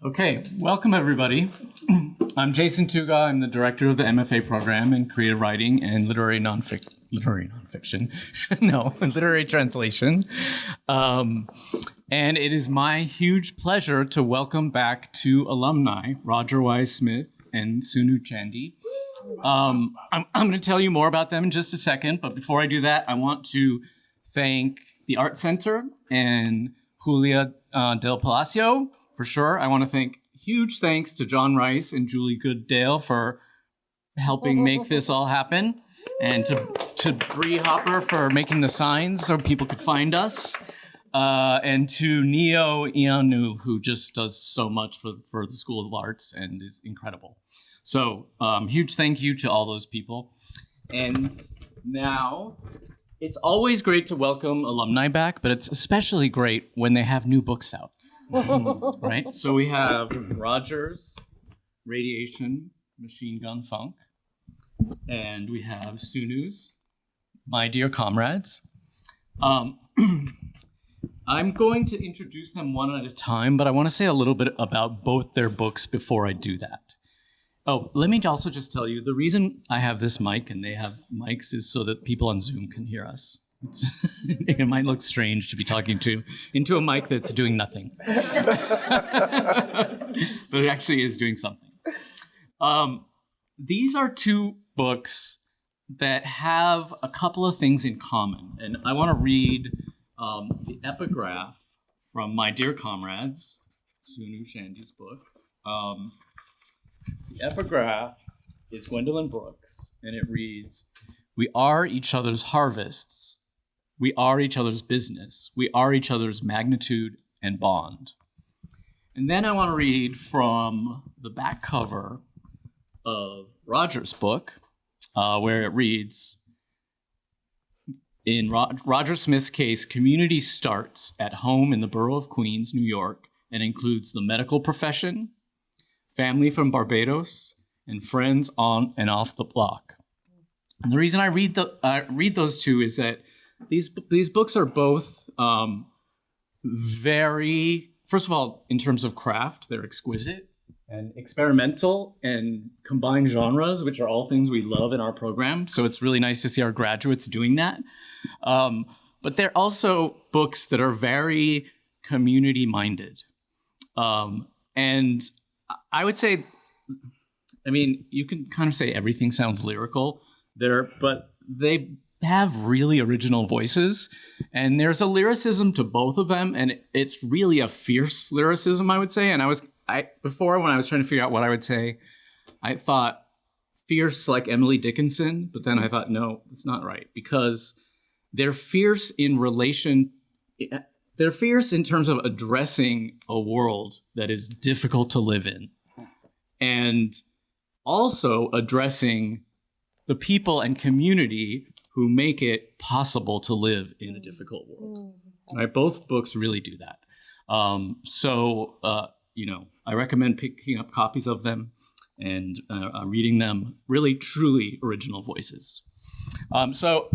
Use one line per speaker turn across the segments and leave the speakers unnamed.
Okay, welcome everybody. I'm Jason Tuga. I'm the director of the MFA program in creative writing and literary nonfiction. No, literary translation. And it is my huge pleasure to welcome back two alumni, Roger Wyze Smith and Sunu Chandy. I'm going to tell you more about them in just a second, but before I do that, I want to thank the Art Center and Julia Del Palacio. For sure, I want to thank huge thanks to John Rice and Julie Goodale for helping make this all happen, and to Bree Hopper for making the signs so people could find us, and to Neo Ianu, who just does so much for the School of Arts and is incredible. So huge thank you to all those people. And now, it's always great to welcome alumni back, but it's especially great when they have new books out. Right? So we have Roger's Radiation Machine Gun Funk, and we have Sunu's My Dear Comrades. I'm going to introduce them one at a time, but I want to say a little bit about both their books before I do that. Oh, let me also just tell you, the reason I have this mic and they have mics is so that people on Zoom can hear us. It might look strange to be talking into a mic that's doing nothing. But it actually is doing something. These are two books that have a couple of things in common. And I want to read the epigraph from My Dear Comrades, Sunu Chandy's book. The epigraph is Gwendolyn Brooks, and it reads, "We are each other's harvests. We are each other's business. We are each other's magnitude and bond." And then I want to read from the back cover of Roger's book, where it reads, in Roger Smith's case, community starts at home in the borough of Queens, New York, and includes the medical profession, family from Barbados, and friends on and off the block. And the reason I read those two is that these books are both very, first of all, in terms of craft, they're exquisite and experimental and combine genres, which are all things we love in our program. So it's really nice to see our graduates doing that. But they're also books that are very community-minded. And I would say, I mean, you can kind of say everything sounds lyrical there, but they have really original voices, and there's a lyricism to both of them, and it's really a fierce lyricism, I would say. And before, when I was trying to figure out what I would say, I thought fierce like Emily Dickinson, but then I thought, no, it's not right, because they're fierce they're fierce in terms of addressing a world that is difficult to live in, and also addressing the people and community who make it possible to live in a difficult world. Right? Both books really do that. I recommend picking up copies of them and reading them. Really, truly original voices. So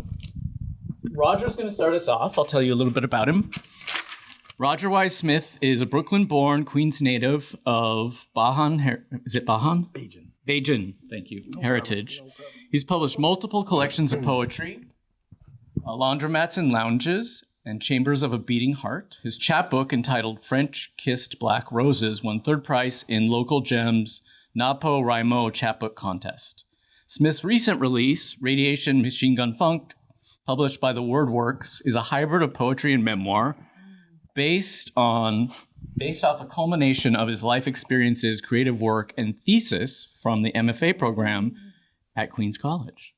Roger's going to start us off. I'll tell you a little bit about him. Roger Wyze Smith is a Brooklyn-born Queens native of Bajan. Is it Bajan? Bajan, thank you. Heritage. He's published multiple collections of poetry, Laundromats and Lounges, and Chambers of a Beating Heart. His chapbook, entitled French Kissed Black Roses, won third prize in Local Gems Napo Raimo Chapbook Contest. Smith's recent release, Radiation Machine Gun Funk, published by the Word Works, is a hybrid of poetry and memoir based off a culmination of his life experiences, creative work, and thesis from the MFA program at Queens College,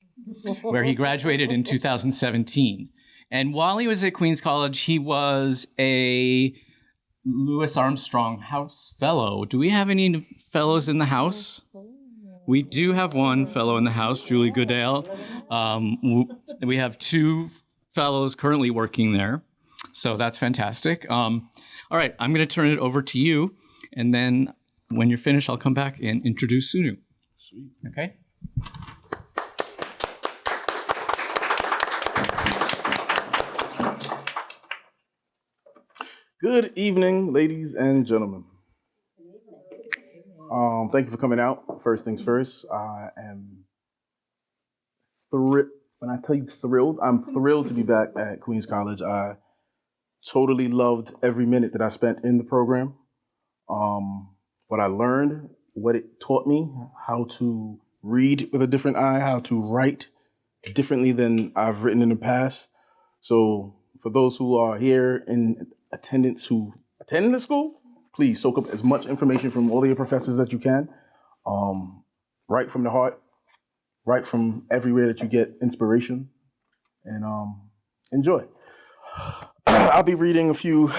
where he graduated in 2017. And while he was at Queens College, he was a Louis Armstrong House Fellow. Do we have any fellows in the house? We do have one fellow in the house, Julie Goodale. We have two fellows currently working there. So that's fantastic. All right, I'm going to turn it over to you. And then when you're finished, I'll come back and introduce Sunu.
Sweet.
Okay?
Good evening, ladies and gentlemen.
Good evening.
Thank you for coming out. First things first, I am thrilled. When I tell you thrilled, I'm thrilled to be back at Queens College. I totally loved every minute that I spent in the program. What I learned, what it taught me, how to read with a different eye, how to write differently than I've written in the past. So for those who are here in attendance who attend the school, please soak up as much information from all of your professors that you can. Write from the heart, write from everywhere that you get inspiration, and enjoy. I'll be reading a few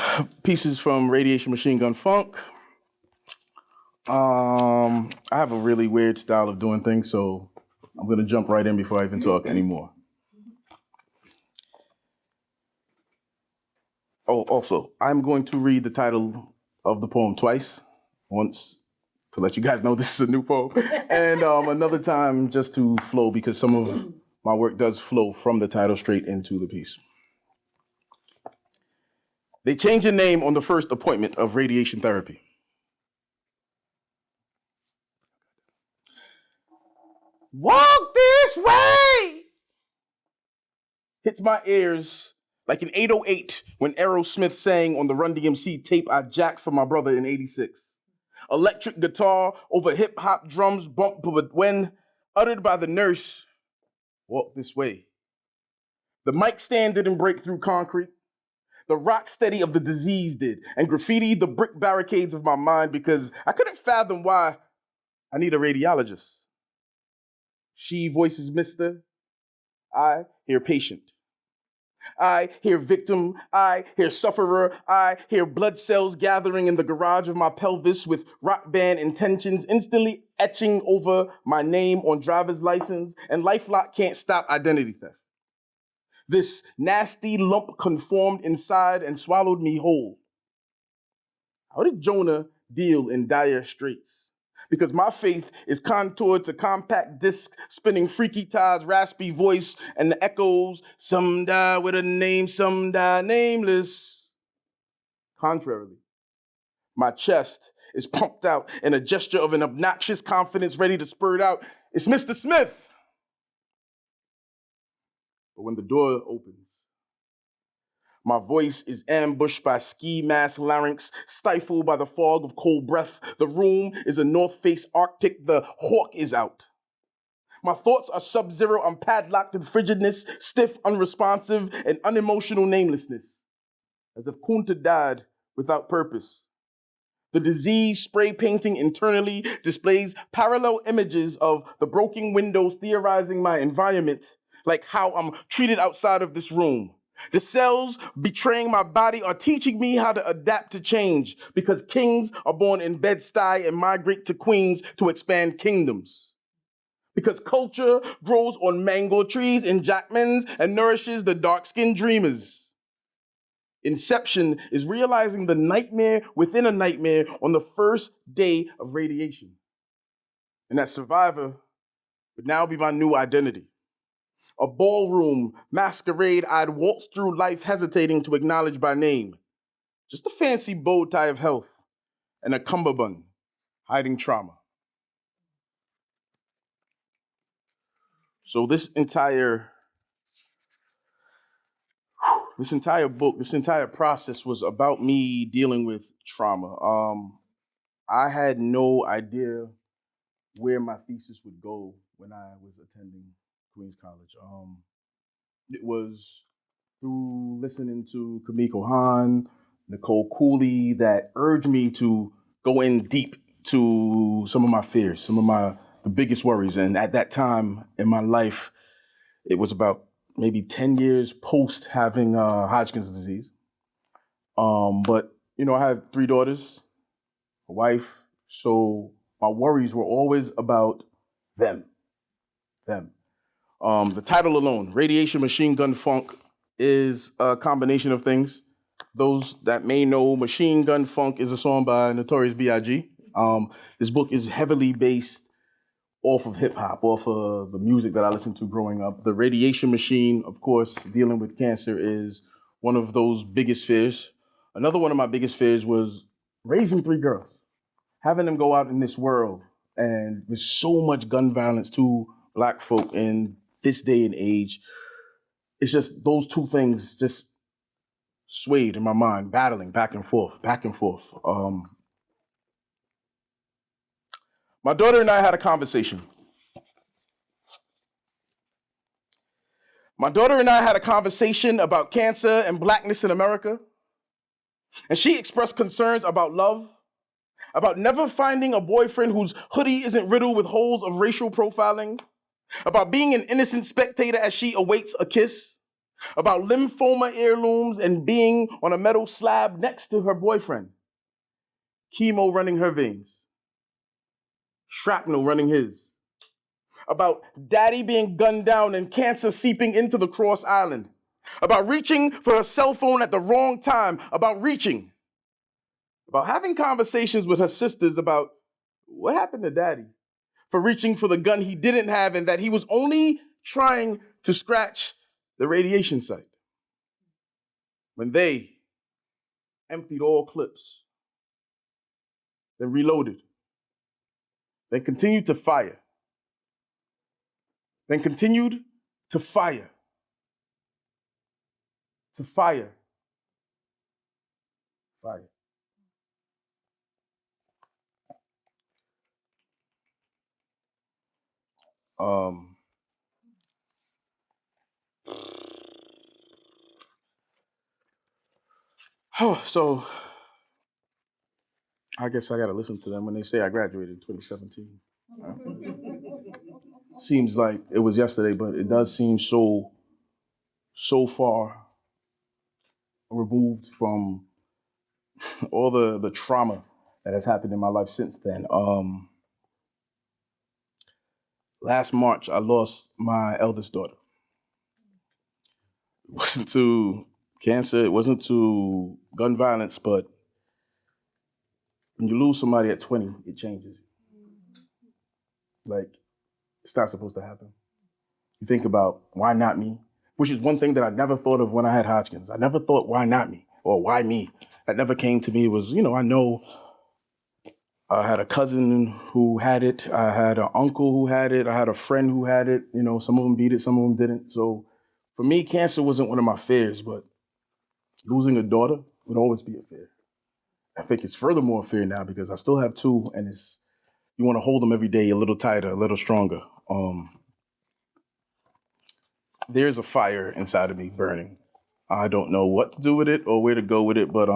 pieces from Radiation Machine Gun Funk. I have a really weird style of doing things, so I'm gonna jump right in before I even talk anymore. Oh, also, I'm going to read the title of the poem twice. Once to let you guys know this is a new poem, and another time just to flow, because some of my work does flow from the title straight into the piece. They changed your name on the first appointment of radiation therapy. Walk this way! Hits my ears like an 808 when Aerosmith sang on the Run DMC tape I jacked for my brother in '86. Electric guitar over hip-hop drums bump, but when uttered by the nurse, walk this way. The mic stand didn't break through concrete. The rock steady of the disease did, and graffitied the brick barricades of my mind because I couldn't fathom why I need a radiologist. She voices Mr. I hear patient. I hear victim, I hear sufferer, I hear blood cells gathering in the garage of my pelvis with rock band intentions instantly etching over my name on driver's license, and LifeLock can't stop identity theft. This nasty lump conformed inside and swallowed me whole. How did Jonah deal in dire straits? Because my faith is contoured to compact disc, spinning freaky ties, raspy voice, and the echoes, some die with a name, some die nameless. Contrarily, my chest is pumped out in a gesture of an obnoxious confidence ready to spurt out, it's Mr. Smith. But when the door opens, my voice is ambushed by ski mask larynx, stifled by the fog of cold breath. The room is a North Face Arctic. The hawk is out. My thoughts are sub-zero. I'm padlocked in frigidness, stiff, unresponsive, and unemotional namelessness. As if Kunta died without purpose. The disease spray painting internally displays parallel images of the broken windows theorizing my environment, like how I'm treated outside of this room. The cells betraying my body are teaching me how to adapt to change, because kings are born in Bed-Stuy and migrate to Queens to expand kingdoms. Because culture grows on mango trees in Jackmans and nourishes the dark-skinned dreamers. Inception is realizing the nightmare within a nightmare on the first day of radiation. And that survivor would now be my new identity. A ballroom masquerade I'd waltz through life hesitating to acknowledge by name. Just a fancy bow tie of health and a cummerbund hiding trauma. So this entire book, this entire process was about me dealing with trauma. I had no idea where my thesis would go when I was attending Queens College. It was through listening to Kamiko Hahn, Nicole Cooley, that urged me to go in deep to some of my fears, the biggest worries. And at that time in my life, it was about maybe 10 years post having Hodgkin's disease. But, I have 3 daughters, a wife, so my worries were always about them. The title alone, Radiation Machine Gun Funk, is a combination of things. Those that may know, Machine Gun Funk is a song by Notorious B.I.G. This book is heavily based off of hip hop, off of the music that I listened to growing up. The radiation machine, of course, dealing with cancer is one of those biggest fears. Another one of my biggest fears was raising 3 girls. having them go out in this world and with so much gun violence to Black folk in this day and age, it's just those two things just swayed in my mind, battling back and forth, back and forth. My daughter and I had a conversation. My daughter and I had a conversation about cancer and Blackness in America. And she expressed concerns about love, about never finding a boyfriend whose hoodie isn't riddled with holes of racial profiling, about being an innocent spectator as she awaits a kiss, about lymphoma heirlooms and being on a metal slab next to her boyfriend, chemo running her veins, shrapnel running his, about daddy being gunned down and cancer seeping into the Cross Island, about reaching for a cell phone at the wrong time, about having conversations with her sisters about what happened to daddy for reaching for the gun he didn't have and that he was only trying to scratch the radiation site when they emptied all clips, then reloaded, then continued to fire, then continued to fire, to fire, fire. So I guess I got to listen to them when they say I graduated in 2017. Seems like it was yesterday, but it does seem so far removed from all the trauma that has happened in my life since then. Last March, I lost my eldest daughter. It wasn't to cancer, it wasn't to gun violence, but when you lose somebody at 20, it changes. Like, it's not supposed to happen. You think about, why not me? Which is one thing that I never thought of when I had Hodgkin's. I never thought, why not me? Or why me? That never came to me. It was, I know I had a cousin who had it. I had an uncle who had it. I had a friend who had it. Some of them beat it, some of them didn't. So for me, cancer wasn't one of my fears, but losing a daughter would always be a fear. I think it's furthermore a fear now because I still have two, and you want to hold them every day a little tighter, a little stronger. There's a fire inside of me burning. I don't know what to do with it or where to go with it, but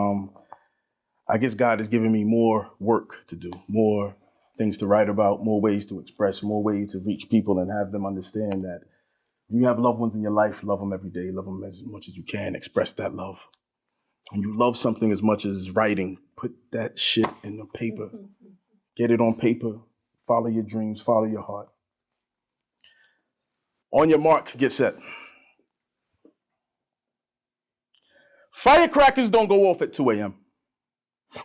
I guess God has given me more work to do, more things to write about, more ways to express, more ways to reach people and have them understand that you have loved ones in your life, love them every day, love them as much as you can, express that love. When you love something as much as writing, put that shit in the paper. Get it on paper. Follow your dreams. Follow your heart. On your mark, get set. Firecrackers don't go off at 2 a.m.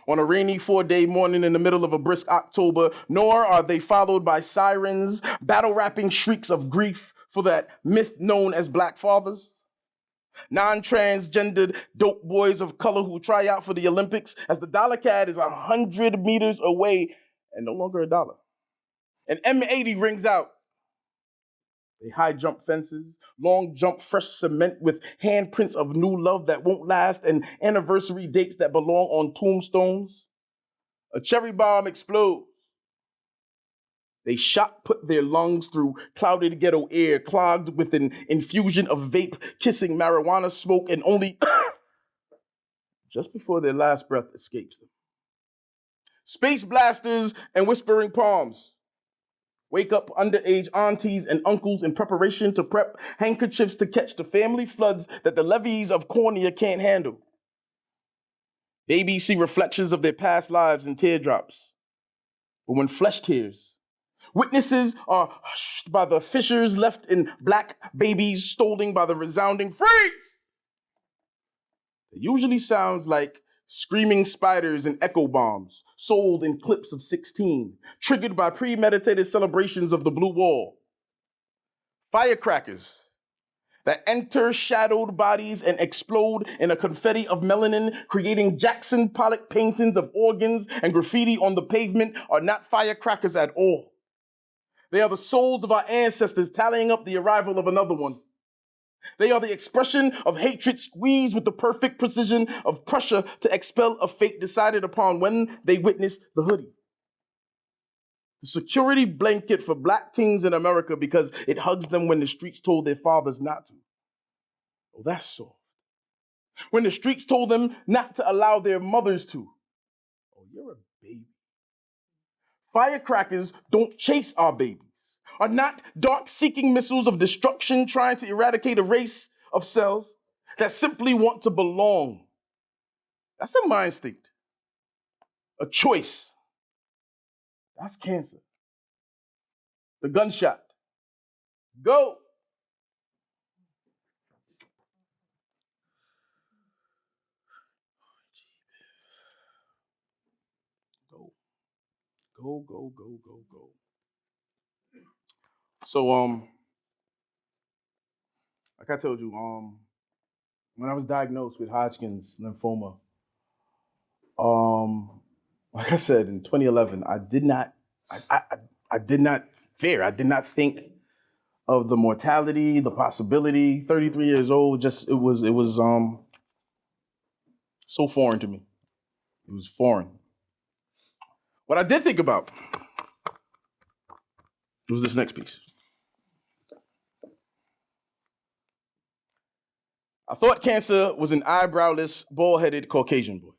on a rainy 4-day morning in the middle of a brisk October, nor are they followed by sirens, battle-rapping shrieks of grief for that myth known as Black fathers. Non-transgendered dope boys of color who try out for the Olympics as the dollar CAD is 100 meters away and no longer a dollar. An M80 rings out. They high jump fences, long jump fresh cement with handprints of new love that won't last and anniversary dates that belong on tombstones. A cherry bomb explodes. They shot put their lungs through clouded ghetto air, clogged with an infusion of vape, kissing marijuana smoke, and only just before their last breath escapes them. Space blasters and whispering palms. Wake up underage aunties and uncles in preparation to prep handkerchiefs to catch the family floods that the levees of cornea can't handle. Babies see reflections of their past lives in teardrops. But when flesh tears, witnesses are hushed by the fissures left in black babies stolen by the resounding freeze. It usually sounds like screaming spiders and echo bombs sold in clips of 16, triggered by premeditated celebrations of the blue wall. Firecrackers that enter shadowed bodies and explode in a confetti of melanin, creating Jackson Pollock paintings of organs and graffiti on the pavement, are not firecrackers at all. They are the souls of our ancestors tallying up the arrival of another one. They are the expression of hatred squeezed with the perfect precision of pressure to expel a fate decided upon when they witness the hoodie. The security blanket for black teens in America because it hugs them when the streets told their fathers not to. Oh, that's soft. When the streets told them not to allow their mothers to. Oh, you're a baby. Firecrackers don't chase our babies, are not dark-seeking missiles of destruction trying to eradicate a race of cells that simply want to belong. That's a mind state, a choice. That's cancer. The gunshot. Go. Go. Go, go, go, go, go. So, like I told you, when I was diagnosed with Hodgkin's lymphoma, like I said, in 2011, I did not fear. I did not think of the mortality, the possibility. 33 years old, it was so foreign to me. It was foreign. What I did think about was this next piece. I thought cancer was an eyebrowless, bald-headed Caucasian boy.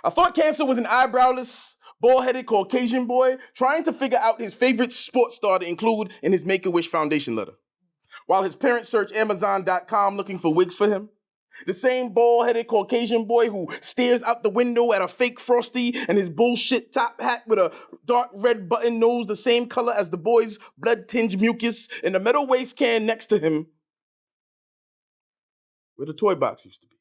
I thought cancer was an eyebrowless, bald-headed Caucasian boy trying to figure out his favorite sports star to include in his Make-A-Wish Foundation letter, while his parents search Amazon.com looking for wigs for him. The same bald-headed Caucasian boy who stares out the window at a fake Frosty and his bullshit top hat with a dark red button nose the same color as the boy's blood-tinged mucus in the metal waste can next to him where the toy box used to be.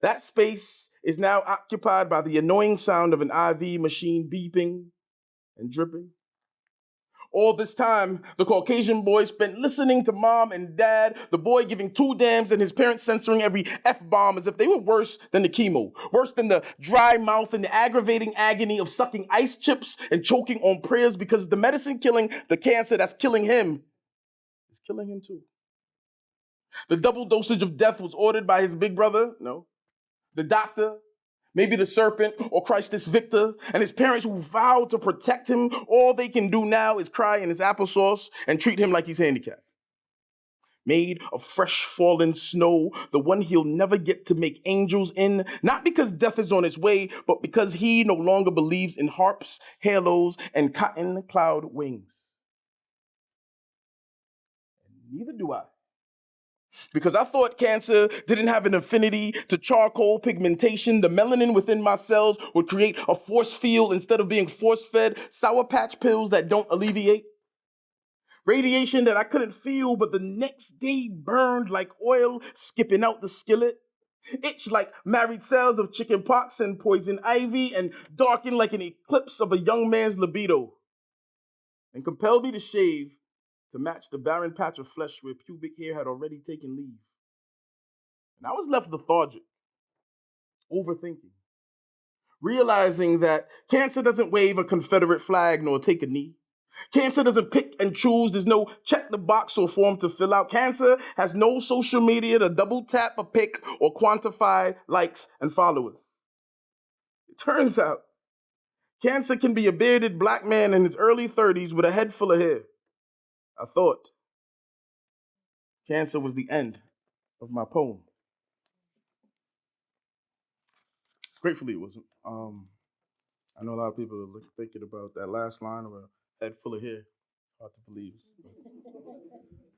That space is now occupied by the annoying sound of an IV machine beeping and dripping. All this time, the Caucasian boy spent listening to mom and dad, the boy giving two damns and his parents censoring every F-bomb as if they were worse than the chemo, worse than the dry mouth and the aggravating agony of sucking ice chips and choking on prayers because the medicine killing the cancer that's killing him is killing him too. The double dosage of death was ordered by his big brother, no, the doctor, maybe the serpent or Christus Victor, and his parents who vowed to protect him. All they can do now is cry in his applesauce and treat him like he's handicapped. Made of fresh fallen snow, the one he'll never get to make angels in, not because death is on its way, but because he no longer believes in harps, halos, and cotton cloud wings. And neither do I. Because I thought cancer didn't have an affinity to charcoal pigmentation. The melanin within my cells would create a force field instead of being force-fed Sour Patch pills that don't alleviate. Radiation that I couldn't feel, but the next day burned like oil skipping out the skillet. Itched like married cells of chicken pox and poison ivy, and darkened like an eclipse of a young man's libido. And compelled me to shave to match the barren patch of flesh where pubic hair had already taken leave. And I was left lethargic, overthinking, realizing that cancer doesn't wave a Confederate flag nor take a knee. Cancer doesn't pick and choose. There's no check the box or form to fill out. Cancer has no social media to double tap a pic or quantify likes and followers. It turns out cancer can be a bearded black man in his early 30s with a head full of hair. I thought cancer was the end of my poem. Gratefully, it wasn't. I know a lot of people are thinking about that last line of a head full of hair. Hard to believe.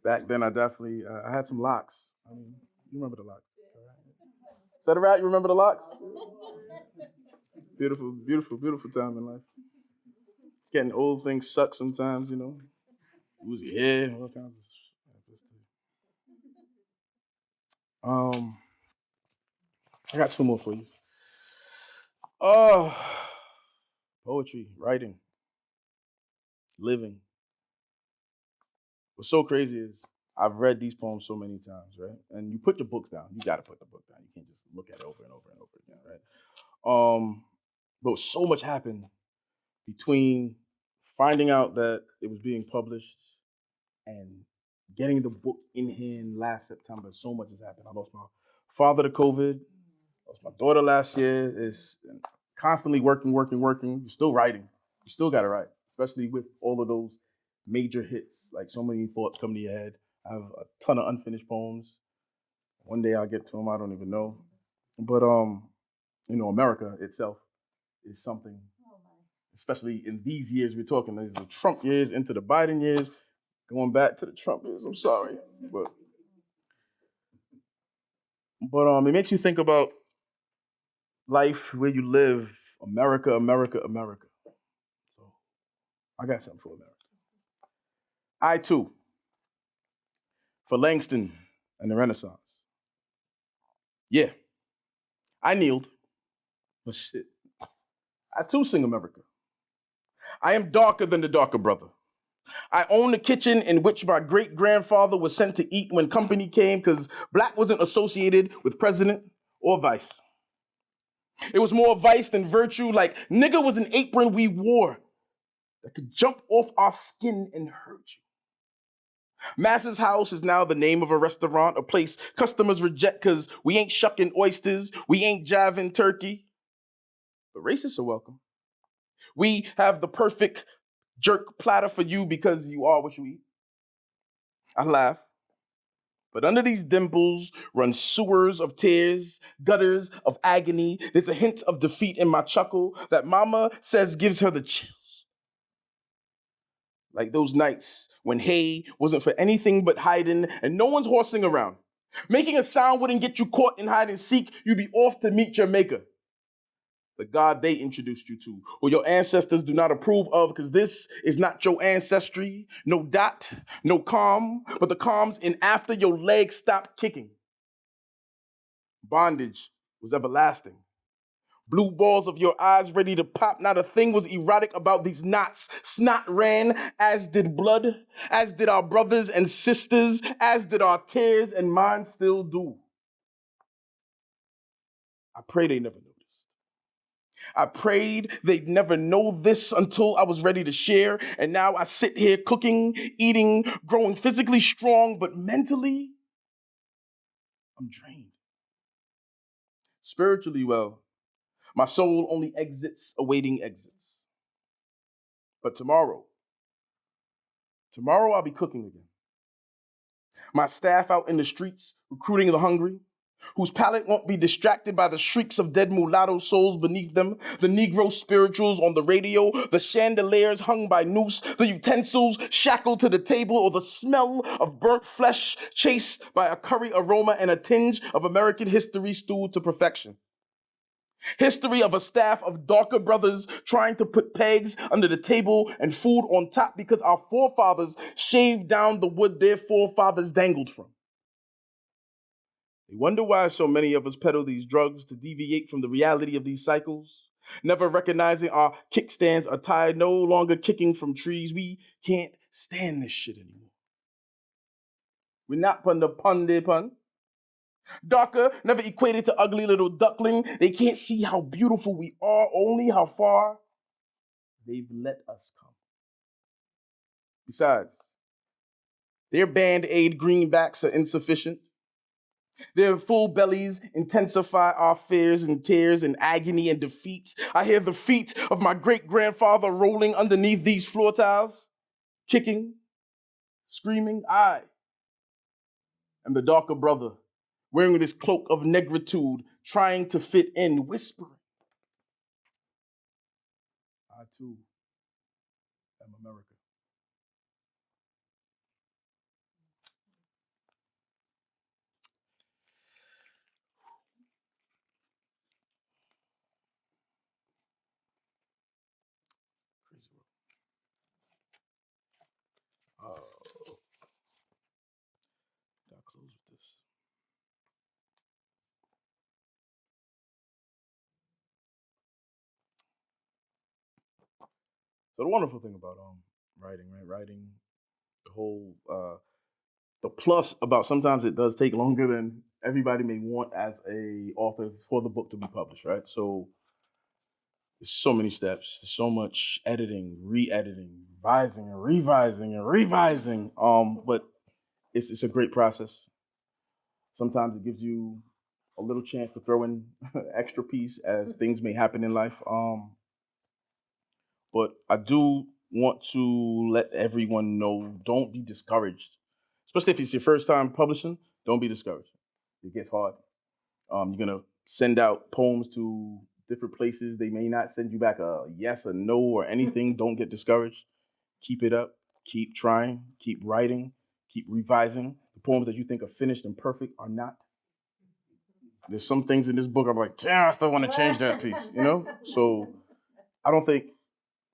Back then, I definitely I had some locks. I mean, you remember the locks? Is that right? You remember the locks? Beautiful, beautiful, beautiful time in life. Getting old things suck sometimes, you know. Lose your hair, all kinds of stuff. I got two more for you. Oh, poetry, writing, living. What's so crazy is I've read these poems so many times, right? And you put your books down. You got to put the book down. You can't just look at it over and over and over again, right? But so much happened between finding out that it was being published and getting the book in hand last September. So much has happened. I lost my father to COVID. Lost my daughter last year. Is constantly working. You're still writing. You still got to write, especially with all of those major hits. Like so many thoughts come to your head. I have a ton of unfinished poems. One day I'll get to them. I don't even know. But America itself is something, especially in these years we're talking. There's the Trump years into the Biden years, going back to the Trump years. I'm sorry, but it makes you think about life, where you live, America, America, America. So I got something for America. I too, for Langston and the Renaissance. Yeah, I kneeled, but shit, I too sing America. I am darker than the darker brother. I own the kitchen in which my great grandfather was sent to eat when company came because black wasn't associated with president or vice. It was more vice than virtue, like nigga was an apron we wore that could jump off our skin and hurt you. Mass's House is now the name of a restaurant, a place customers reject because we ain't shucking oysters, we ain't jiving turkey. But racists are welcome. We have the perfect jerk platter for you because you are what you eat. I laugh. But under these dimples run sewers of tears, gutters of agony. There's a hint of defeat in my chuckle that mama says gives her the chills. Like those nights when hay wasn't for anything but hiding and no one's horsing around. Making a sound wouldn't get you caught in hide and seek. You'd be off to meet your maker, the God they introduced you to, or your ancestors do not approve of, because this is not your ancestry. No dot, no calm, but the calms in after your legs stop kicking. Bondage was everlasting. Blue balls of your eyes ready to pop. Not a thing was erotic about these knots. Snot ran, as did blood, as did our brothers and sisters, as did our tears, and mine still do. I pray they never noticed. I prayed they'd never know this until I was ready to share. And now I sit here cooking, eating, growing physically strong, but mentally, I'm drained. Spiritually, well, my soul only exits awaiting exits. But tomorrow I'll be cooking again. My staff out in the streets, recruiting the hungry, whose palate won't be distracted by the shrieks of dead mulatto souls beneath them, the Negro spirituals on the radio, the chandeliers hung by noose, the utensils shackled to the table, or the smell of burnt flesh chased by a curry aroma and a tinge of American history stewed to perfection. History of a staff of darker brothers trying to put pegs under the table and food on top because our forefathers shaved down the wood their forefathers dangled from. They wonder why so many of us peddle these drugs to deviate from the reality of these cycles, never recognizing our kickstands are tired, no longer kicking from trees. We can't stand this shit anymore. We're not pun the pun de pun. Darker, never equated to ugly little duckling. They can't see how beautiful we are, only how far they've let us come. Besides, their Band-Aid greenbacks are insufficient. Their full bellies intensify our fears and tears and agony and defeat. I hear the feet of my great-grandfather rolling underneath these floor tiles, kicking, screaming. I am the darker brother, wearing this cloak of negritude, trying to fit in, whispering. I too am America. Crazy world. Gotta close with this. So the wonderful thing about writing, right? Writing The whole the plus about sometimes it does take longer than everybody may want as a author for the book to be published, right? So there's so many steps, there's so much editing, re-editing, revising and revising and revising. But it's a great process. Sometimes it gives you a little chance to throw in extra piece as things may happen in life. But I do want to let everyone know, don't be discouraged. Especially if it's your first time publishing, don't be discouraged. It gets hard. You're gonna send out poems to different places. They may not send you back a yes or no or anything. Don't get discouraged. Keep it up. Keep trying. Keep writing. Keep revising. The poems that you think are finished and perfect are not. There's some things in this book I'm like, damn, I still want to change that piece, you know? So I don't think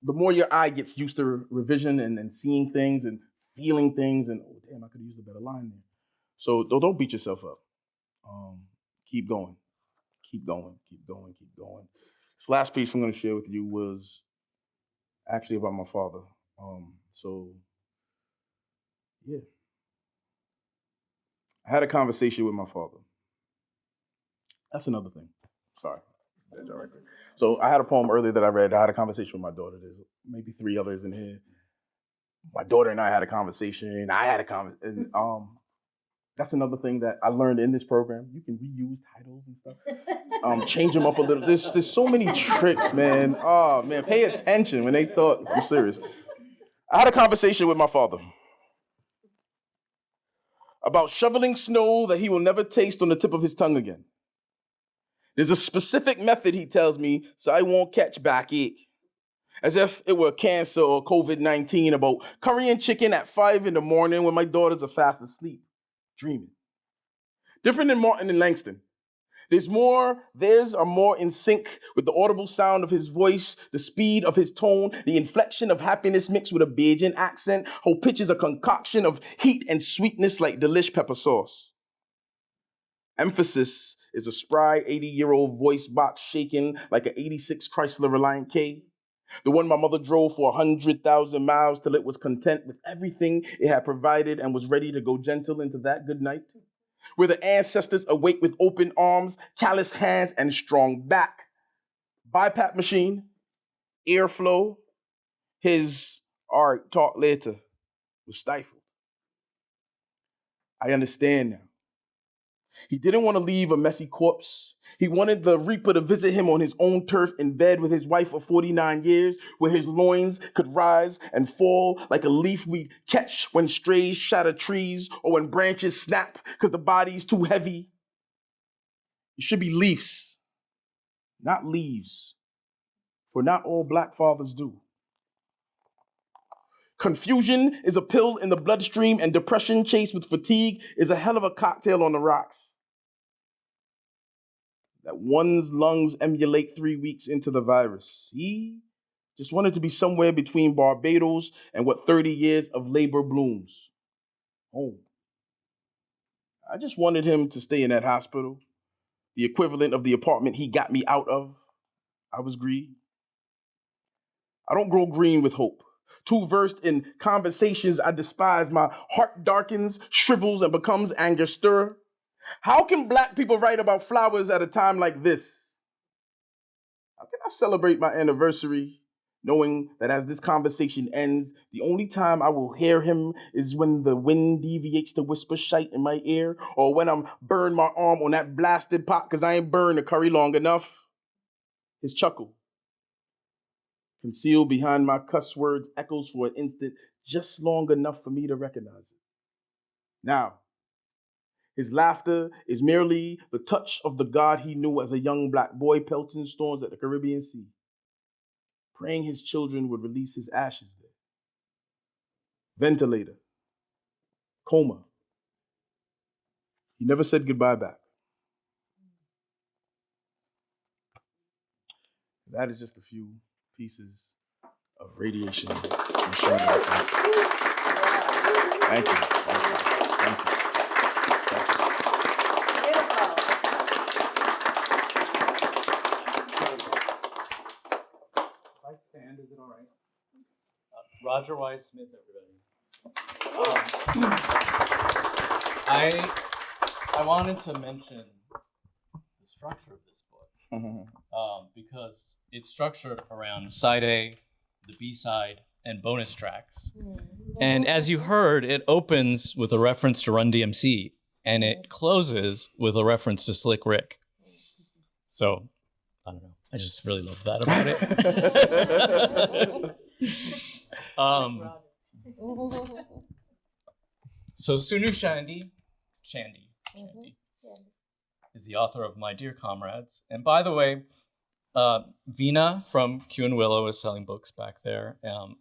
the more your eye gets used to revision and seeing things and feeling things and, oh, damn, I could have used a better line there. So don't beat yourself up. Keep going. Keep going. Keep going. Keep going. This last piece I'm going to share with you was actually about my father. So, yeah. I had a conversation with my father. That's another thing. Sorry. That's all right. So I had a poem earlier that I read. I had a conversation with my daughter. There's maybe 3 others in here. My daughter and I had a conversation. I had a conversation. That's another thing that I learned in this program. You can reuse titles and stuff. Change them up a little. There's so many tricks, man. Oh, man, pay attention when they thought. I'm serious. I had a conversation with my father about shoveling snow that he will never taste on the tip of his tongue again. There's a specific method, he tells me, so I won't catch backache. As if it were cancer or COVID-19, about currying chicken at 5 in the morning when my daughters are fast asleep, dreaming. Different than Martin and Langston. Theirs are more in sync with the audible sound of his voice, the speed of his tone, the inflection of happiness mixed with a Bajan accent, whole pitch is a concoction of heat and sweetness like delish pepper sauce. Emphasis is a spry 80-year-old voice box shaking like an 86 Chrysler Reliant K. The one my mother drove for 100,000 miles till it was content with everything it had provided and was ready to go gentle into that good night. Where the ancestors awake with open arms, calloused hands, and strong back. BiPAP machine, airflow, his art talk later was stifled. I understand now. He didn't want to leave a messy corpse. He wanted the reaper to visit him on his own turf in bed with his wife of 49 years, where his loins could rise and fall like a leaf we catch when strays shatter trees or when branches snap because the body's too heavy. It should be leaves, not leaves, for not all Black fathers do. Confusion is a pill in the bloodstream, and depression chased with fatigue is a hell of a cocktail on the rocks. That one's lungs emulate 3 weeks into the virus. He just wanted to be somewhere between Barbados and what 30 years of labor blooms. Home. I just wanted him to stay in that hospital, the equivalent of the apartment he got me out of. I was green. I don't grow green with hope. Too versed in conversations I despise, my heart darkens, shrivels, and becomes anger stir. How can Black people write about flowers at a time like this? How can I celebrate my anniversary knowing that as this conversation ends, the only time I will hear him is when the wind deviates to whisper shite in my ear, or when I'm burned my arm on that blasted pot because I ain't burned the curry long enough? His chuckle, concealed behind my cuss words, echoes for an instant, just long enough for me to recognize it. Now, his laughter is merely the touch of the God he knew as a young Black boy pelting storms at the Caribbean Sea, praying his children would release his ashes there. Ventilator, coma. He never said goodbye back. That is just a few pieces of radiation. Thank you. Thank you.
Stand, is it all right? Roger Wyze Smith, everybody. I wanted to mention the structure of this book because it's structured around side A, the B side, and bonus tracks. And as you heard, it opens with a reference to Run DMC, and it closes with a reference to Slick Rick. So, I don't know. I just really love that about it. So Sunu Chandy is the author of My Dear Comrades. And by the way, Vina from Q and Willow is selling books back there.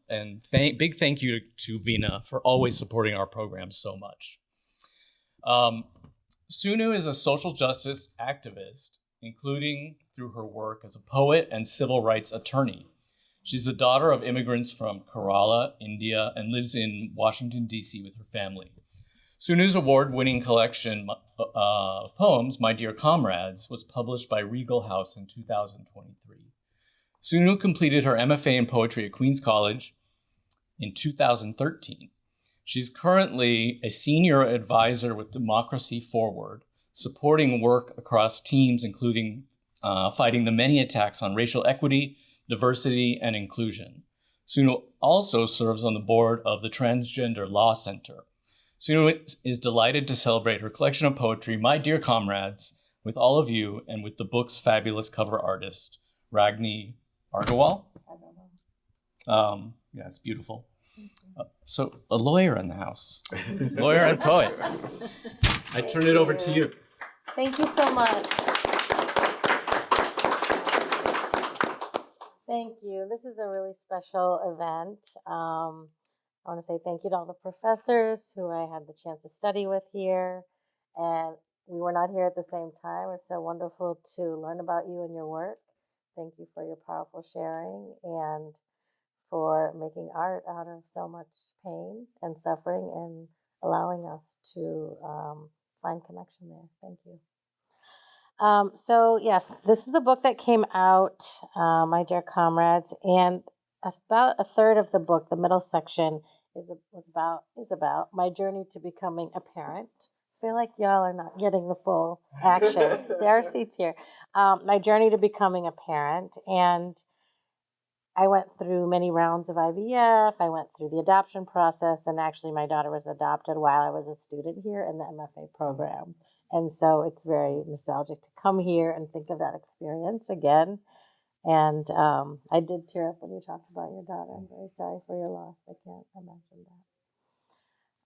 And big thank you to Vina for always supporting our program so much. Sunu is a social justice activist, including through her work as a poet and civil rights attorney. She's the daughter of immigrants from Kerala, India, and lives in Washington, D.C. with her family. Sunu's award-winning collection of poems, My Dear Comrades, was published by Regal House in 2023. Sunu completed her MFA in poetry at Queens College in 2013. She's currently a senior advisor with Democracy Forward, supporting work across teams, including fighting the many attacks on racial equity, diversity, and inclusion. Sunu also serves on the board of the Transgender Law Center. Sunu is delighted to celebrate her collection of poetry, My Dear Comrades, with all of you and with the book's fabulous cover artist, Ragni Argawal. Yeah, it's beautiful. So a lawyer in the house, lawyer and poet. I turn it over to you.
Thank you so much. Thank you. This is a really special event. I want to say thank you to all the professors who I had the chance to study with here. And we were not here at the same time. It's so wonderful to learn about you and your work. Thank you for your powerful sharing and for making art out of so much pain and suffering and allowing us to find connection there. Thank you. So yes, this is the book that came out, My Dear Comrades, and about a third of the book, the middle section, is about my journey to becoming a parent. I feel like y'all are not getting the full action. There are seats here. My journey to becoming a parent, and I went through many rounds of IVF. I went through the adoption process, and actually my daughter was adopted while I was a student here in the MFA program. And so it's very nostalgic to come here and think of that experience again. And I did tear up when you talked about your daughter. I'm very sorry for your loss. I can't imagine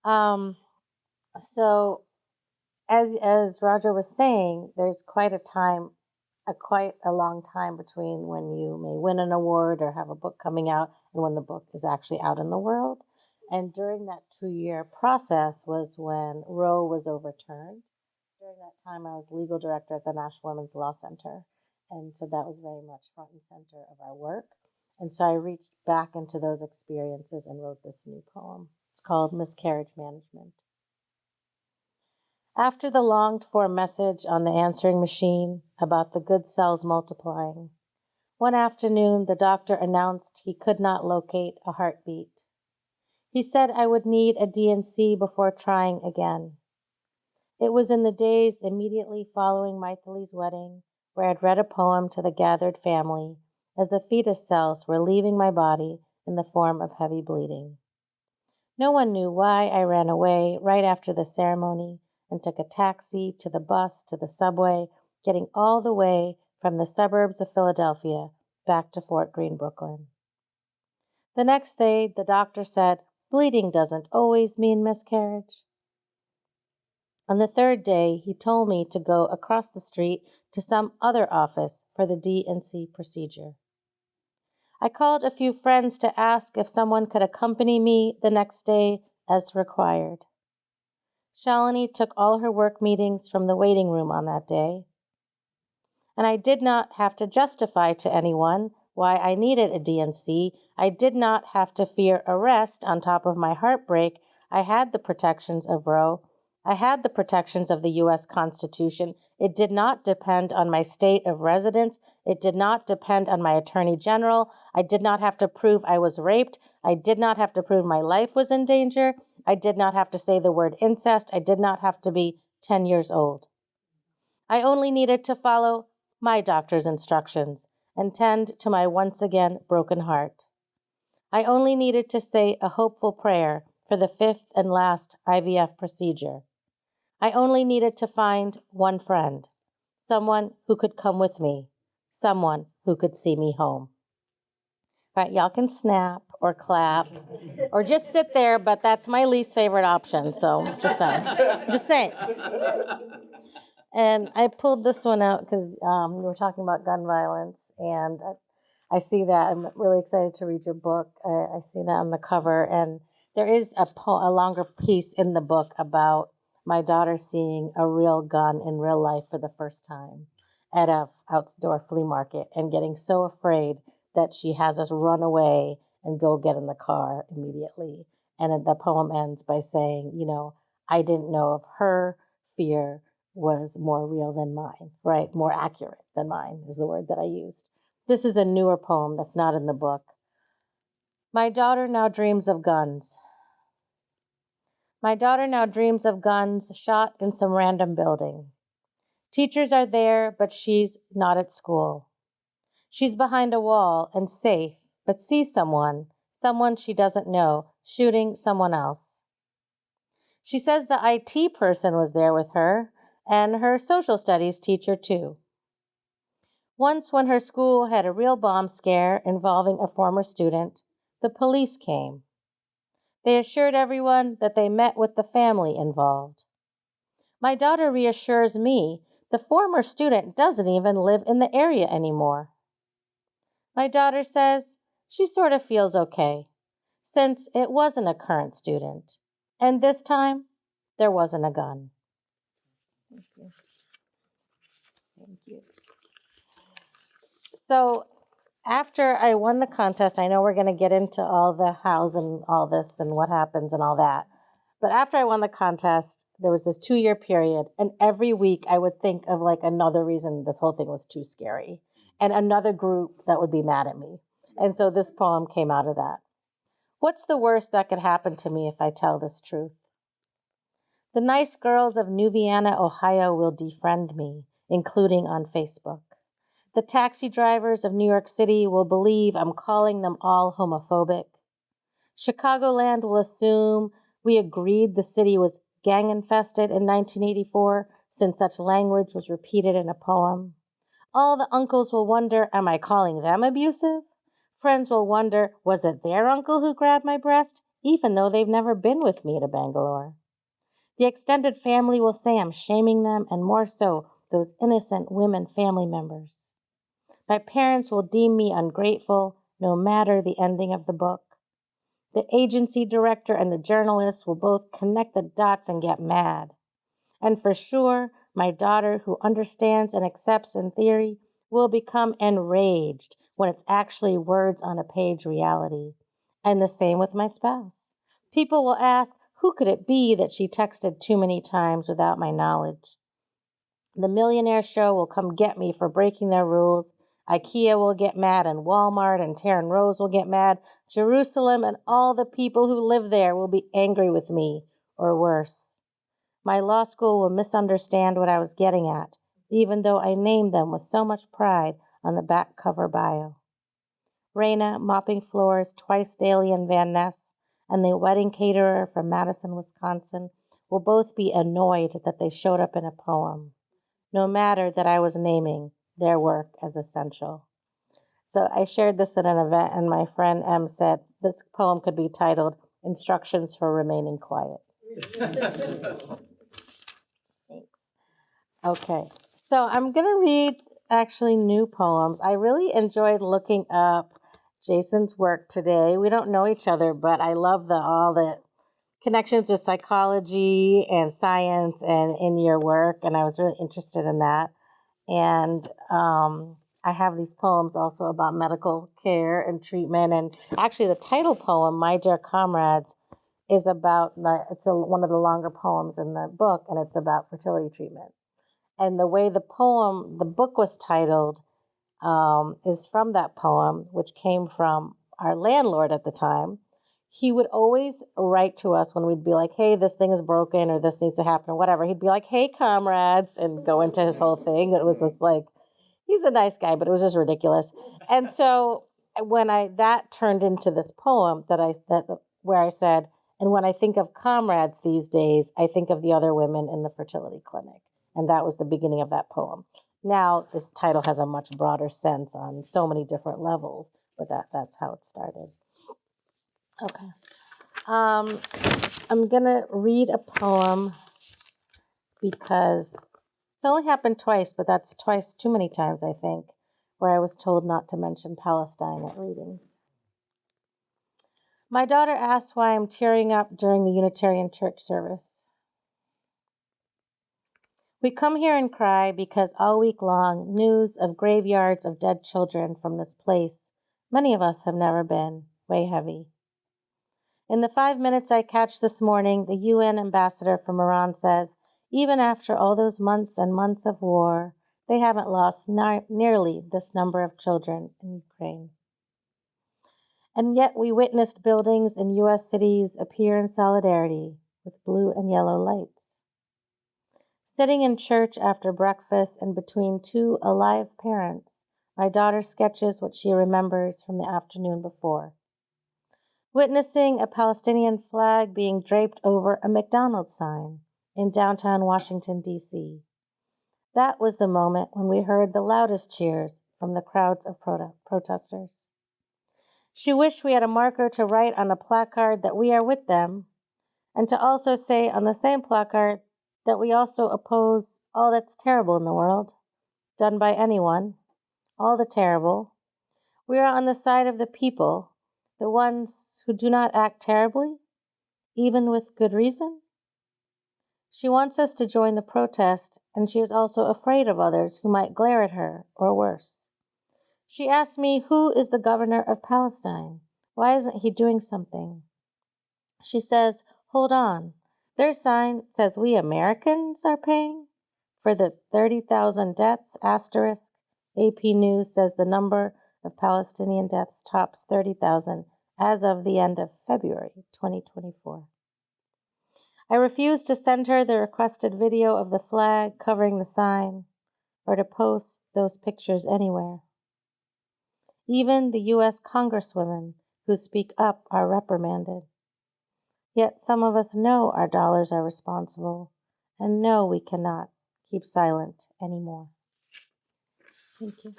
that. So as Roger was saying, there's quite a long time between when you may win an award or have a book coming out and when the book is actually out in the world. And during that 2-year process was when Roe was overturned. During that time, I was legal director at the National Women's Law Center. And so that was very much front and center of our work. And so I reached back into those experiences and wrote this new poem. It's called Miscarriage Management. After the longed-for message on the answering machine about the good cells multiplying, one afternoon the doctor announced he could not locate a heartbeat. He said I would need a DNC before trying again. It was in the days immediately following Maithili's wedding where I'd read a poem to the gathered family as the fetus cells were leaving my body in the form of heavy bleeding. No one knew why I ran away right after the ceremony and took a taxi to the bus to the subway, getting all the way from the suburbs of Philadelphia back to Fort Greene, Brooklyn. The next day, the doctor said, bleeding doesn't always mean miscarriage. On the third day, he told me to go across the street to some other office for the DNC procedure. I called a few friends to ask if someone could accompany me the next day as required. Shalini took all her work meetings from the waiting room on that day, and I did not have to justify to anyone why I needed a DNC. I did not have to fear arrest on top of my heartbreak. I had the protections of Roe. I had the protections of the U.S. Constitution. It did not depend on my state of residence. It did not depend on my attorney general. I did not have to prove I was raped. I did not have to prove my life was in danger. I did not have to say the word incest. I did not have to be 10 years old. I only needed to follow my doctor's instructions and tend to my once again broken heart. I only needed to say a hopeful prayer for the 5th and last IVF procedure. I only needed to find one friend, someone who could come with me, someone who could see me home. All right, y'all can snap or clap or just sit there, but that's my least favorite option, so just saying. Just saying. And I pulled this one out because we were talking about gun violence, and I see that. I'm really excited to read your book. I see that on the cover, and there is a longer piece in the book about my daughter seeing a real gun in real life for the first time at a outdoor flea market and getting so afraid that she has us run away and go get in the car immediately. And the poem ends by saying, I didn't know if her fear was more real than mine, right? More accurate than mine is the word that I used. This is a newer poem that's not in the book. My daughter now dreams of guns. My daughter now dreams of guns shot in some random building. Teachers are there, but she's not at school. She's behind a wall and safe, but sees someone she doesn't know, shooting someone else. She says the IT person was there with her, and her social studies teacher too. Once when her school had a real bomb scare involving a former student, the police came. They assured everyone that they met with the family involved. My daughter reassures me the former student doesn't even live in the area anymore. My daughter says she sort of feels okay, since it wasn't a current student, and this time there wasn't a gun. Thank you. Thank you. So after I won the contest, I know we're going to get into all the hows and all this and what happens and all that. But after I won the contest, there was this 2-year period, and every week I would think of like another reason this whole thing was too scary and another group that would be mad at me. And so this poem came out of that. What's the worst that could happen to me if I tell this truth? The nice girls of New Vienna, Ohio will defriend me, including on Facebook. The taxi drivers of New York City will believe I'm calling them all homophobic. Chicagoland will assume we agreed the city was gang-infested in 1984 since such language was repeated in a poem. All the uncles will wonder, am I calling them abusive? Friends will wonder, was it their uncle who grabbed my breast, even though they've never been with me to Bangalore? The extended family will say I'm shaming them, and more so, those innocent women family members. My parents will deem me ungrateful, no matter the ending of the book. The agency director and the journalist will both connect the dots and get mad. And for sure, my daughter, who understands and accepts in theory, will become enraged when it's actually words on a page reality. And the same with my spouse. People will ask, who could it be that she texted too many times without my knowledge? The Millionaire Show will come get me for breaking their rules. IKEA will get mad, and Walmart and Taryn Rose will get mad. Jerusalem and all the people who live there will be angry with me, or worse. My law school will misunderstand what I was getting at, even though I named them with so much pride on the back cover bio. Raina, mopping floors twice daily in Van Ness, and the wedding caterer from Madison, Wisconsin, will both be annoyed that they showed up in a poem, no matter that I was naming their work as essential. So I shared this at an event, and my friend M said this poem could be titled Instructions for Remaining Quiet. Thanks. Okay, so I'm going to read actually new poems. I really enjoyed looking up Jason's work today. We don't know each other, but I love all the connections with psychology and science and in your work, and I was really interested in that. And I have these poems also about medical care and treatment. And actually the title poem, My Dear Comrades, is about, one of the longer poems in the book, and it's about fertility treatment. And the way the book was titled is from that poem, which came from our landlord at the time. he would always write to us when we'd be like, hey, this thing is broken or this needs to happen or whatever. He'd be like, hey, comrades, and go into his whole thing. It was just like, he's a nice guy, but it was just ridiculous. And so when that turned into this poem where I said, and when I think of comrades these days, I think of the other women in the fertility clinic. And that was the beginning of that poem. Now this title has a much broader sense on so many different levels, but that's how it started. Okay. I'm going to read a poem because it's only happened twice, but that's twice too many times, I think, where I was told not to mention Palestine at readings. My daughter asked why I'm tearing up during the Unitarian Church service. We come here and cry because all week long, news of graveyards of dead children from this place, many of us have never been, weigh heavy. In the 5 minutes I catch this morning, the UN ambassador from Iran says, even after all those months and months of war, they haven't lost nearly this number of children in Ukraine. And yet we witnessed buildings in U.S. cities appear in solidarity with blue and yellow lights. Sitting in church after breakfast and between two alive parents, my daughter sketches what she remembers from the afternoon before. Witnessing a Palestinian flag being draped over a McDonald's sign in downtown Washington, D.C. That was the moment when we heard the loudest cheers from the crowds of protesters. She wished we had a marker to write on a placard that we are with them, and to also say on the same placard that we also oppose all that's terrible in the world, done by anyone, all the terrible. We are on the side of the people, the ones who do not act terribly, even with good reason. She wants us to join the protest, and she is also afraid of others who might glare at her, or worse. She asked me, who is the governor of Palestine? Why isn't he doing something? She says, hold on. Their sign says we Americans are paying for the 30,000 deaths, asterisk. AP News says the number of Palestinian deaths tops 30,000 as of the end of February 2024. I refuse to send her the requested video of the flag covering the sign or to post those pictures anywhere. Even the U.S. congresswomen who speak up are reprimanded. Yet some of us know our dollars are responsible and know we cannot keep silent anymore. Thank you.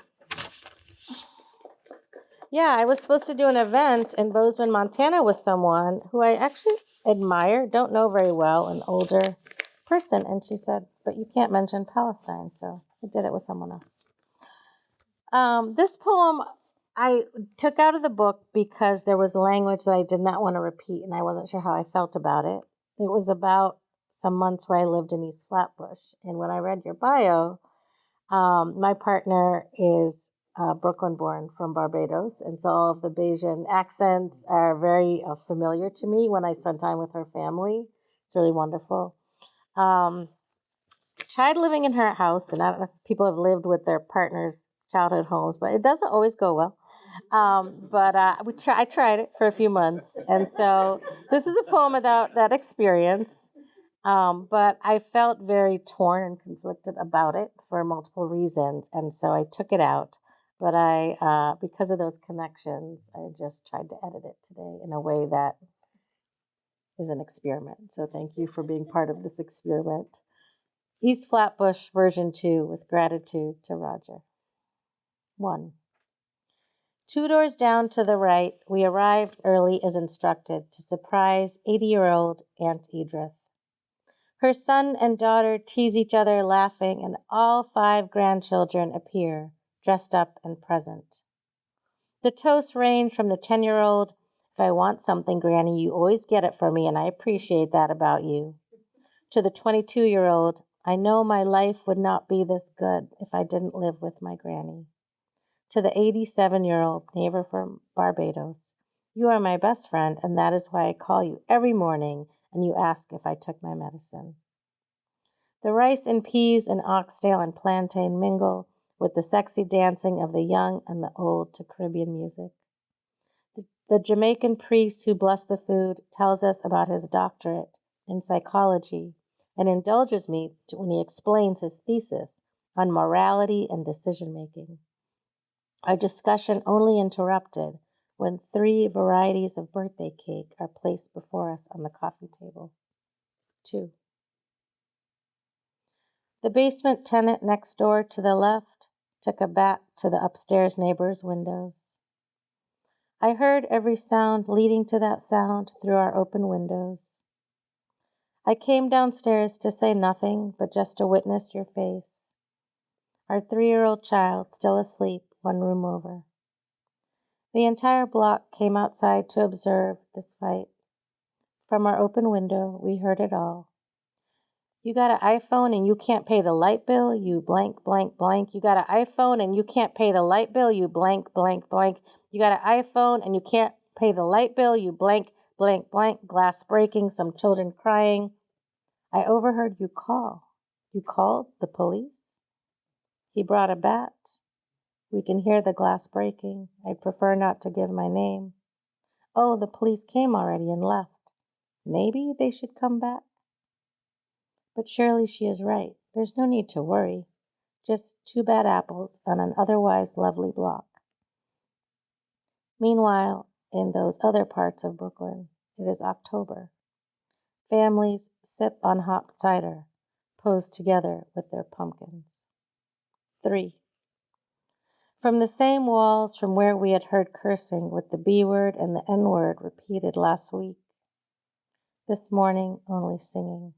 Yeah, I was supposed to do an event in Bozeman, Montana with someone who I actually admire, don't know very well, an older person. And she said, but you can't mention Palestine. So I did it with someone else. This poem I took out of the book because there was language that I did not want to repeat, and I wasn't sure how I felt about it. It was about some months where I lived in East Flatbush. And when I read your bio, my partner is Brooklyn-born from Barbados, and so all of the Bayesian accents are very familiar to me when I spend time with her family. It's really wonderful. Tried living in her house, and I don't know if people have lived with their partners' childhood homes, but it doesn't always go well. I tried it for a few months, and so this is a poem about that experience. But I felt very torn and conflicted about it for multiple reasons, and so I took it out. But because of those connections, I just tried to edit it today in a way that is an experiment. So thank you for being part of this experiment. East Flatbush version 2 with gratitude to Roger. 1. 2 doors down to the right, we arrived early as instructed to surprise 80-year-old Aunt Edith. Her son and daughter tease each other laughing, and all 5 grandchildren appear, dressed up and present. The toasts range from the 10-year-old, if I want something, Granny, you always get it for me, and I appreciate that about you, to the 22-year-old, I know my life would not be this good if I didn't live with my granny. To the 87-year-old neighbor from Barbados, you are my best friend, and that is why I call you every morning and you ask if I took my medicine. The rice and peas and oxtail and plantain mingle with the sexy dancing of the young and the old to Caribbean music. The Jamaican priest who blessed the food tells us about his doctorate in psychology and indulges me when he explains his thesis on morality and decision-making. Our discussion only interrupted when 3 varieties of birthday cake are placed before us on the coffee table. 2. The basement tenant next door to the left took a bat to the upstairs neighbor's windows. I heard every sound leading to that sound through our open windows. I came downstairs to say nothing but just to witness your face. Our 3-year-old child still asleep 1 room over. The entire block came outside to observe this fight. From our open window, we heard it all. You got an iPhone and you can't pay the light bill, you blank, blank, blank. You got an iPhone and you can't pay the light bill, you blank, blank, blank. You got an iPhone and you can't pay the light bill, you blank, blank, blank. Glass breaking, some children crying. I overheard you call. You called the police? He brought a bat. We can hear the glass breaking. I'd prefer not to give my name. Oh, the police came already and left. Maybe they should come back. But surely she is right. There's no need to worry. Just 2 bad apples on an otherwise lovely block. Meanwhile, in those other parts of Brooklyn, it is October. Families sip on hot cider, posed together with their pumpkins. 3. From the same walls from where we had heard cursing with the B word and the N word repeated last week. This morning, only singing.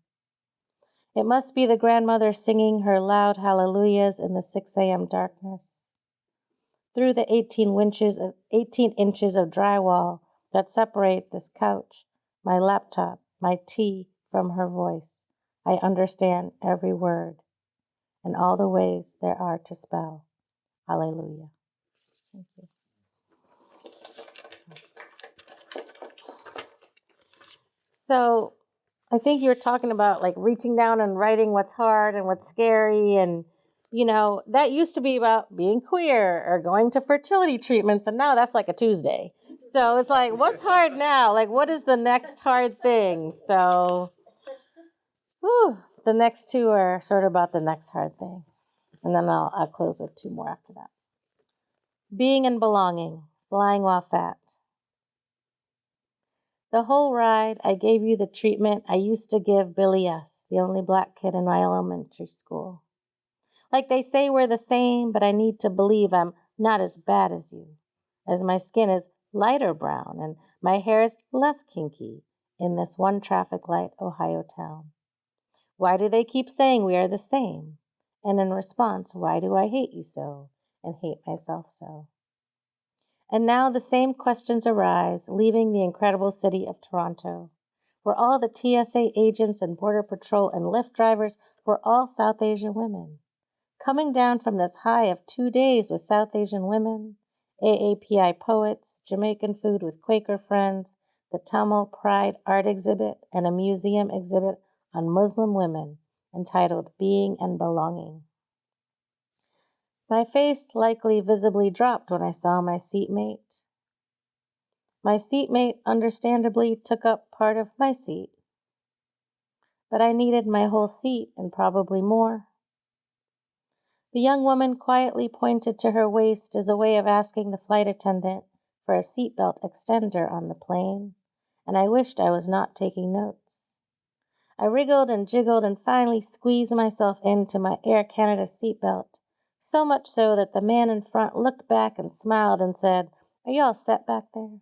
It must be the grandmother singing her loud hallelujahs in the 6 a.m. darkness. Through the 18 inches of drywall that separate this couch, my laptop, my tea from her voice, I understand every word and all the ways there are to spell. Hallelujah. Thank you. So I think you were talking about like reaching down and writing what's hard and what's scary. And, you know, that used to be about being queer or going to fertility treatments. And now that's like a Tuesday. So it's like, what's hard now? Like, what is the next hard thing? So, the next 2 are sort of about the next hard thing. And then I'll close with 2 more after that. Being and belonging, flying while fat. The whole ride, I gave you the treatment I used to give Billy S., the only black kid in my elementary school. Like they say we're the same, but I need to believe I'm not as bad as you, as my skin is lighter brown and my hair is less kinky in this one traffic light Ohio town. Why do they keep saying we are the same? And in response, why do I hate you so and hate myself so? And now the same questions arise, leaving the incredible city of Toronto, where all the TSA agents and Border Patrol and Lyft drivers were all South Asian women. Coming down from this high of 2 days with South Asian women, AAPI poets, Jamaican food with Quaker friends, the Tamil Pride art exhibit, and a museum exhibit on Muslim women entitled Being and Belonging. My face likely visibly dropped when I saw my seatmate. My seatmate understandably took up part of my seat, but I needed my whole seat and probably more. The young woman quietly pointed to her waist as a way of asking the flight attendant for a seatbelt extender on the plane, and I wished I was not taking notes. I wriggled and jiggled and finally squeezed myself into my Air Canada seatbelt, so much so that the man in front looked back and smiled and said, "Are you all set back there?"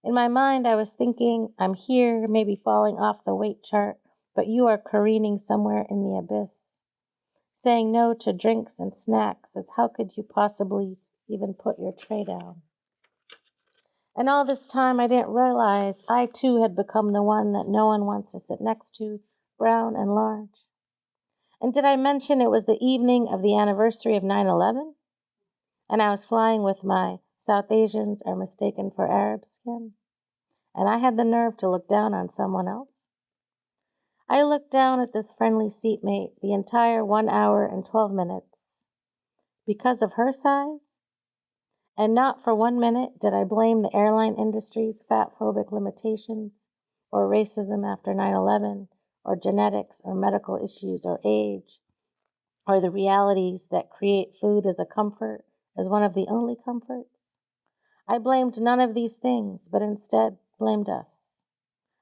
In my mind, I was thinking, I'm here, maybe falling off the weight chart, but you are careening somewhere in the abyss. Saying no to drinks and snacks as how could you possibly even put your tray down? And all this time, I didn't realize I too had become the one that no one wants to sit next to, brown and large. And did I mention it was the evening of the anniversary of 9/11? And I was flying with my South Asians are mistaken for Arab skin. And I had the nerve to look down on someone else. I looked down at this friendly seatmate the entire 1 hour and 12 minutes. Because of her size? And not for 1 minute did I blame the airline industry's fat-phobic limitations, or racism after 9/11, or genetics, or medical issues, or age, or the realities that create food as a comfort, as one of the only comforts. I blamed none of these things, but instead blamed us.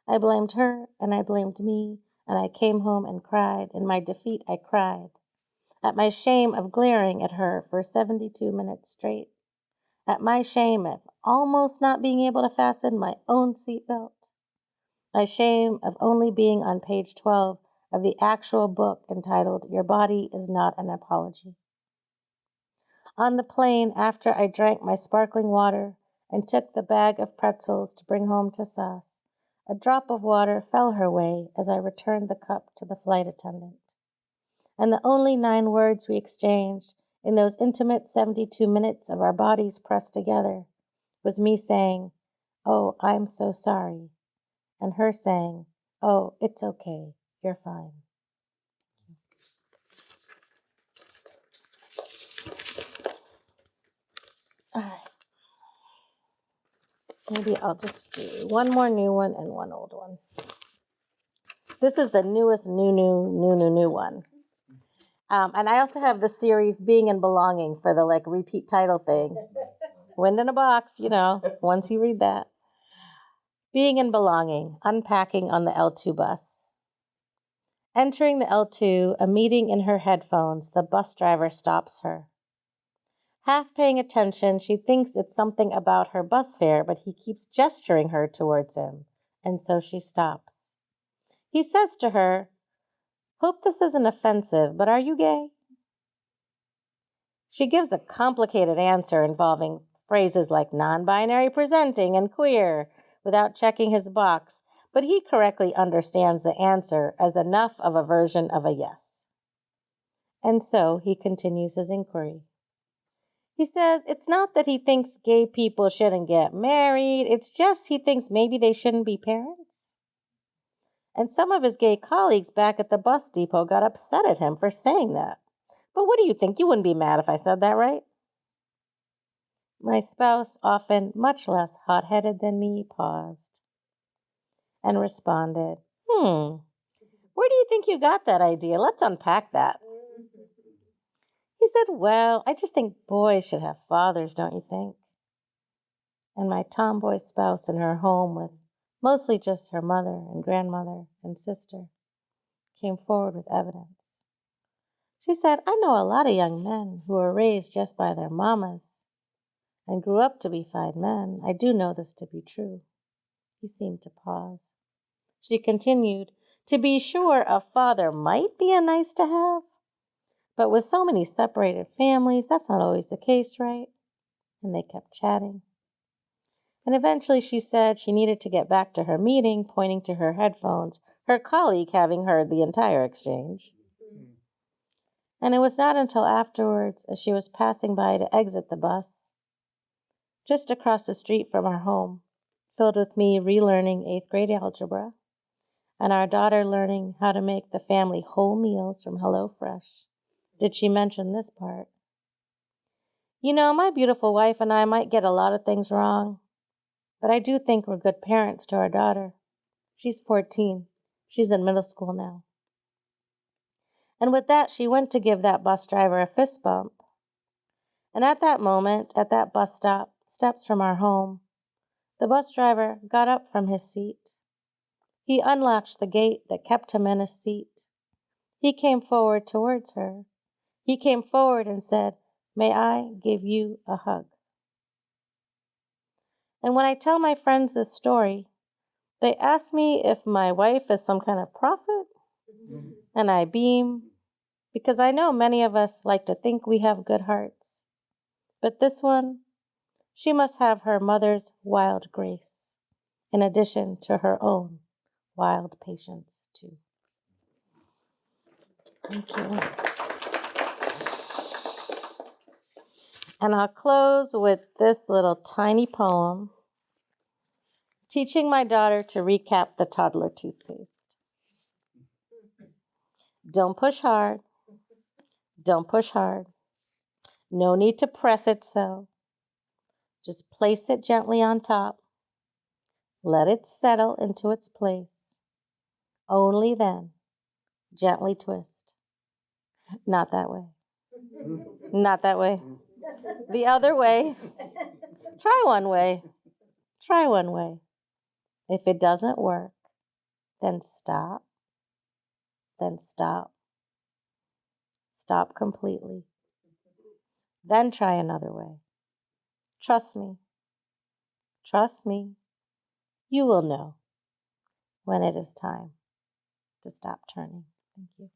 I blamed her, and I blamed me, and I came home and cried. In my defeat, I cried. At my shame of glaring at her for 72 minutes straight. At my shame of almost not being able to fasten my own seatbelt. My shame of only being on page 12 of the actual book entitled Your Body is Not an Apology. On the plane, after I drank my sparkling water and took the bag of pretzels to bring home to Sas, a drop of water fell her way as I returned the cup to the flight attendant. And the only 9 words we exchanged in those intimate 72 minutes of our bodies pressed together was me saying, "Oh, I'm so sorry," and her saying, "Oh, it's okay, you're fine." All right. Maybe I'll just do one more new one and one old one. This is the newest new one. And I also have the series Being and Belonging for the repeat title thing. Wind in a box, once you read that. Being and Belonging, unpacking on the L2 bus. Entering the L2, a meeting in her headphones, the bus driver stops her. Half paying attention, she thinks it's something about her bus fare, but he keeps gesturing her towards him, and so she stops. He says to her, "Hope this isn't offensive, but are you gay?" She gives a complicated answer involving phrases like non-binary presenting and queer without checking his box, but he correctly understands the answer as enough of a version of a yes. And so he continues his inquiry. He says it's not that he thinks gay people shouldn't get married, it's just he thinks maybe they shouldn't be parents. And some of his gay colleagues back at the bus depot got upset at him for saying that. But what do you think? You wouldn't be mad if I said that, right? My spouse, often much less hot-headed than me, paused and responded, "Where do you think you got that idea? Let's unpack that." He said, "Well, I just think boys should have fathers, don't you think?" And my tomboy spouse in her home with mostly just her mother and grandmother and sister came forward with evidence. She said, "I know a lot of young men who were raised just by their mamas and grew up to be fine men. I do know this to be true." He seemed to pause. She continued, "To be sure, a father might be a nice to have, but with so many separated families, that's not always the case, right?" And they kept chatting. And eventually she said she needed to get back to her meeting, pointing to her headphones, her colleague having heard the entire exchange. And it was not until afterwards, as she was passing by to exit the bus, just across the street from our home, filled with me relearning 8th grade algebra, and our daughter learning how to make the family whole meals from HelloFresh, did she mention this part. My beautiful wife and I might get a lot of things wrong, but I do think we're good parents to our daughter. She's 14. She's in middle school now." And with that, she went to give that bus driver a fist bump. And at that moment, at that bus stop, steps from our home, the bus driver got up from his seat. He unlatched the gate that kept him in his seat. He came forward towards her. He came forward and said, "May I give you a hug?" And when I tell my friends this story, they ask me if my wife is some kind of prophet, and I beam, because I know many of us like to think we have good hearts. But this one, she must have her mother's wild grace, in addition to her own wild patience, too. Thank you. And I'll close with this little tiny poem, teaching my daughter to recap the toddler toothpaste. Don't push hard. Don't push hard. No need to press it so. Just place it gently on top. Let it settle into its place. Only then, gently twist. Not that way. Not that way. The other way. Try one way. Try one way. If it doesn't work, then stop. Then stop. Stop completely. Then try another way. Trust me. Trust me. You will know when it is time to stop turning. Thank you.